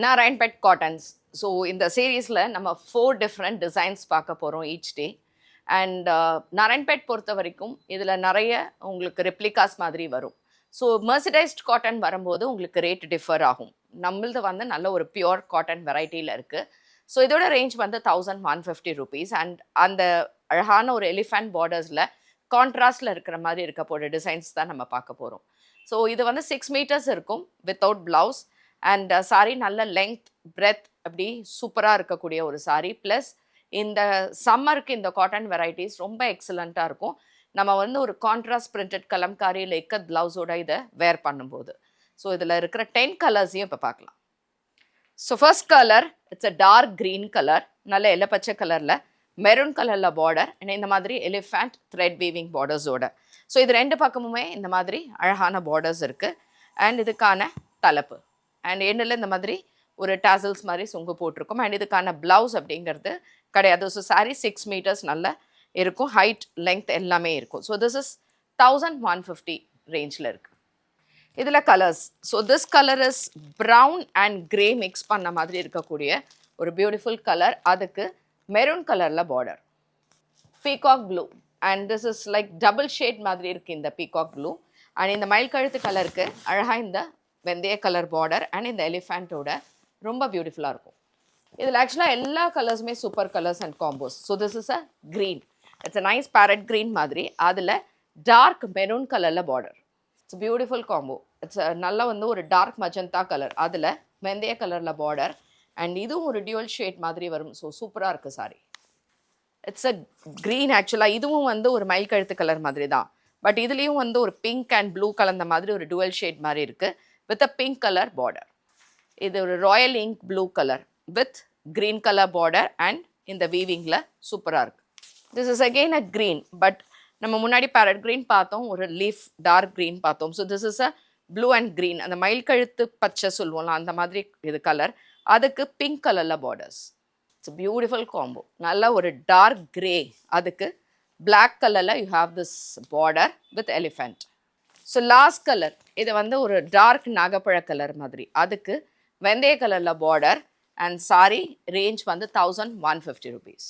Narayanpet cottons. So இந்த சீரீஸில் நம்ம 4 டிஃப்ரெண்ட் டிசைன்ஸ் பார்க்க போகிறோம் ஈச் டே. அண்ட் நாராயண்பேட் பொறுத்த வரைக்கும் இதில் நிறைய உங்களுக்கு ரெப்ளிகாஸ் மாதிரி வரும். ஸோ மெர்சிடைஸ்ட் காட்டன் வரும்போது உங்களுக்கு ரேட் டிஃபர் ஆகும். நம்மளது வந்து நல்ல ஒரு பியோர் காட்டன் வெரைட்டியில் இருக்குது. ஸோ இதோட ரேஞ்ச் வந்து 1150 rupees. அண்ட் அந்த அழகான ஒரு எலிஃபண்ட் பார்டர்ஸில் கான்ட்ராஸ்டில் இருக்கிற மாதிரி இருக்க போகிற டிசைன்ஸ் தான் நம்ம பார்க்க போகிறோம். ஸோ இது வந்து 6 meters இருக்கும் வித்தவுட் ப்ளவுஸ். அண்ட் சாரீ நல்ல லெங்க் பிரெத் அப்படி சூப்பராக இருக்கக்கூடிய ஒரு சாரீ. ப்ளஸ் இந்த சம்மருக்கு இந்த காட்டன் வெரைட்டிஸ் ரொம்ப எக்ஸலண்ட்டாக இருக்கும். நம்ம வந்து ஒரு கான்ட்ராஸ்ட் பிரிண்டட் கலம்காரி இல்லை இக்கத் ப்ளவுஸோட இதை வேர் பண்ணும்போது. ஸோ இதில் இருக்கிற 10 கலர்ஸையும் இப்போ பார்க்கலாம். So first colour it's a dark green colour, நல்ல எல்லோ பச்சை கலரில் மெரூன் கலரில் பார்டர் அண்ட் இந்த மாதிரி எலிஃபண்ட் த்ரெட் வீவிங் பார்டர்ஸோட. ஸோ இது ரெண்டு பக்கமுமே இந்த மாதிரி அழகான பார்டர்ஸ் இருக்குது. அண்ட் இதுக்கான தலைப்பு அண்ட் எண்டில் இந்த மாதிரி ஒரு டாசல்ஸ் மாதிரி சொங்கு போட்டிருக்கும். அண்ட் இதுக்கான ப்ளவுஸ் அப்படிங்கிறது கிடையாது. ஸோ சாரீ 6 meters நல்ல இருக்கும், ஹைட் லெங்க் எல்லாமே இருக்கும். ஸோ திஸ் இஸ் 1150 ரேஞ்சில் இருக்குது. இதில் colours, so this colour is brown and grey mix பண்ண மாதிரி இருக்கக்கூடிய ஒரு பியூட்டிஃபுல் கலர். அதுக்கு மெரூன் கலரில் border, peacock blue and this is like double shade மாதிரி இருக்குது இந்த பீகாக் ப்ளூ. அண்ட் இந்த மயில் கழுத்து கலருக்கு அழகாக இந்த வெந்தய கலர் பார்டர் அண்ட் இந்த எலிஃபண்ட்டோட ரொம்ப பியூட்டிஃபுல்லாக இருக்கும். இதில் ஆக்சுவலாக எல்லா கலர்ஸுமே super colours and combos. So this is a green, it's a nice parrot green மாதிரி, அதில் டார்க் மெரூன் கலரில் பார்டர். It's beautiful combo. இட்ஸ் நல்லா வந்து ஒரு டார்க் மஜந்தா கலர், அதில் வெந்தய கலரில் பார்டர் அண்ட் இதுவும் ஒரு டியூவல் ஷேட் மாதிரி வரும். ஸோ சூப்பராக இருக்குது சாரி. இட்ஸ் அ க்ரீன், ஆக்சுவலாக இதுவும் வந்து ஒரு மயில் கழுத்து கலர் மாதிரி தான், பட் இதுலேயும் வந்து ஒரு பிங்க் அண்ட் ப்ளூ கலந்த மாதிரி ஒரு டுவல் ஷேட் மாதிரி இருக்குது with a pink colour border. இது ஒரு Royal ink blue colour with green colour border and இந்த வீவிங்கில் சூப்பராக இருக்குது. This is again a green, but நம்ம முன்னாடி பேரட் க்ரீன் பார்த்தோம், ஒரு லீஃப் டார்க் க்ரீன் பார்த்தோம். So this is a blue and green, அந்த மயில் கழுத்து பச்சை சொல்லுவோம்ல அந்த மாதிரி இது கலர், அதுக்கு பிங்க் கலரில் பார்டர்ஸ். It's beautiful combo. நல்ல ஒரு டார்க் க்ரே, அதுக்கு பிளாக் கலரில் you have this border with elephant. So last colour இது வந்து ஒரு டார்க் நாகப்பழ கலர் மாதிரி, அதுக்கு வெந்தய கலரில் பார்டர் அண்ட் சாரி ரேஞ்ச் வந்து 1150 rupees.